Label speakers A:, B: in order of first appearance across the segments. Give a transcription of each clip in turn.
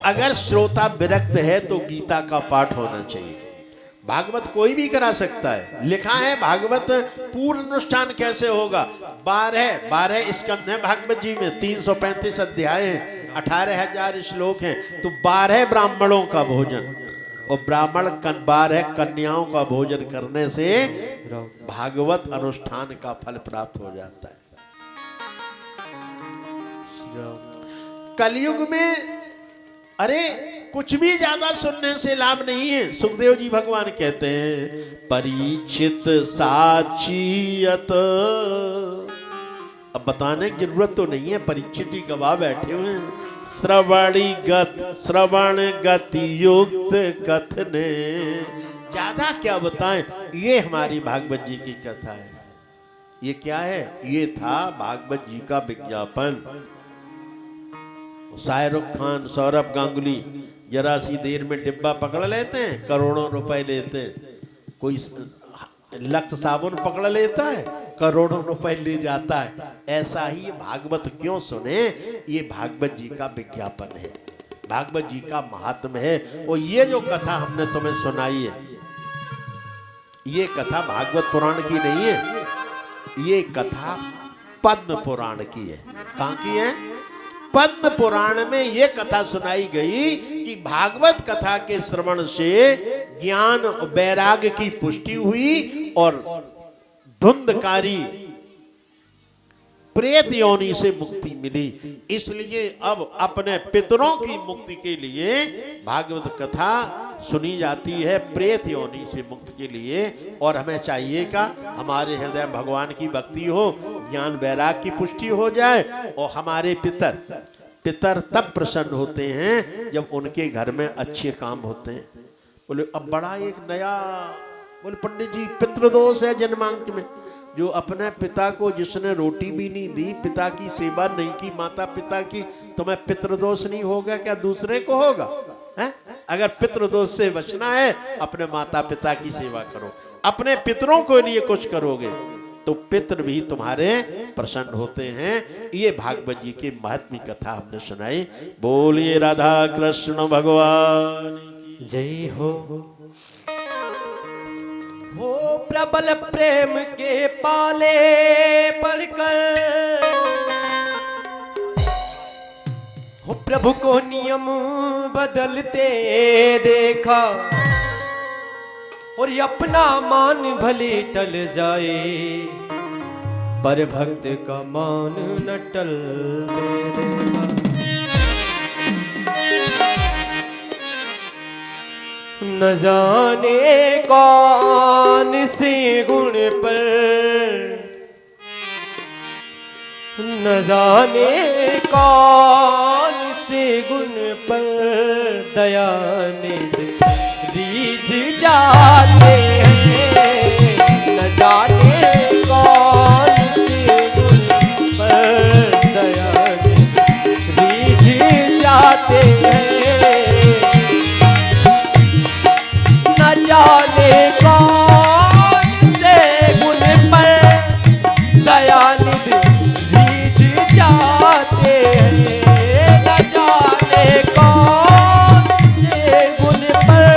A: अगर श्रोता विरक्त है तो गीता का पाठ होना चाहिए। भागवत कोई भी करा सकता है। लिखा है भागवत पूर्ण अनुष्ठान कैसे होगा। 12 स्कंद है भागवत जी में, 335 अध्याय हैं, 18,000 श्लोक हैं। तो 12 ब्राह्मणों का भोजन और ब्राह्मण 12 कन्याओं का भोजन करने से भागवत अनुष्ठान का फल प्राप्त हो जाता है। कलयुग में अरे कुछ भी ज्यादा सुनने से लाभ नहीं है। सुखदेव जी भगवान कहते हैं परीक्षित साचियत। अब बताने की जरूरत तो नहीं है, परीक्षित जी गवाह बैठे हुए हैं। श्रवण गति युक्त कथने। ज्यादा क्या बताएं, ये हमारी भागवत जी की कथा है। ये क्या है, ये था भागवत जी का विज्ञापन। शाहरुख खान, सौरभ गांगुली जरा सी देर में डिब्बा पकड़ लेते हैं, करोड़ों रुपए लेते हैं। कोई लक्स साबुन पकड़ लेता है, करोड़ों रुपए ले जाता है। ऐसा ही भागवत क्यों सुने, ये भागवत जी का विज्ञापन है, भागवत जी का महात्म्य है। और ये जो कथा हमने तुम्हें सुनाई है, ये कथा भागवत पुराण की नहीं है, ये कथा पद्म पुराण की है। कहाँ की है? पद्म पुराण में ये कथा सुनाई गई कि भागवत कथा के श्रवण से ज्ञान वैराग्य की पुष्टि हुई और धुंधकारी प्रेत योनि से मुक्ति मिली। इसलिए अब अपने पितरों की मुक्ति के लिए भागवत कथा सुनी जाती है, प्रेत योनि से मुक्ति के लिए। और हमें चाहिए का हमारे हृदय में भगवान की भक्ति हो, ज्ञान वैराग की पुष्टि हो जाए। और हमारे पितर तब प्रसन्न होते हैं जब उनके घर में अच्छे काम होते हैं। बोले अब बड़ा एक नया, बोले पंडित जी पितृदोष है जन्मांक में। जो अपने पिता को जिसने रोटी भी नहीं दी, पिता की सेवा नहीं की, माता पिता की, तुम्हें पितृदोष नहीं होगा क्या दूसरे को होगा? है? अगर पितृदोष से बचना है अपने माता पिता की सेवा करो, अपने पितरों को लिए कुछ करोगे तो पितर भी तुम्हारे प्रसन्न होते हैं। ये भागवत जी की महत्मी कथा हमने सुनाई। बोलिए राधा कृष्ण भगवान की
B: जय हो। हो प्रबल प्रेम के पाले पढ़कर, हो प्रभु को नियम बदलते देखा, और अपना मान भले टल जाए पर भक्त का मान न टलते देखा। न जाने कौन से गुण पर, न जाने कौन से गुण पर दयानिधि रीझ जाते हैं। न जाने कौन से गुण पर दयानिधि रीझ जाते हैं। न जाने कौन से गुण पर दयानिधि रीझ जाते हैं। न जाने कौन से गुण पर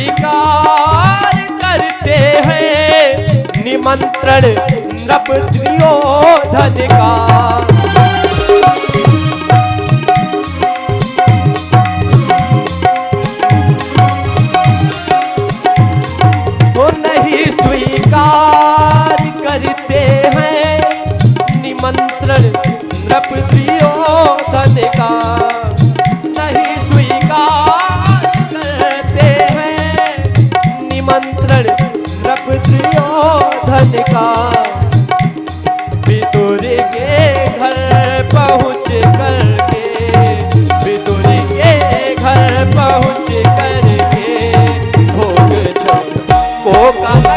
B: स्वीकार करते हैं निमंत्रण नृप दुर्योधन का। वो नहीं स्वीकार करते हैं निमंत्रण नृप दुर्योधन का, नहीं स्वीकार करते हैं निमंत्रण नृप दुर्योधन का। विदुर के घर पहुँच करके, विदुर के घर पहुँच करके भोग को का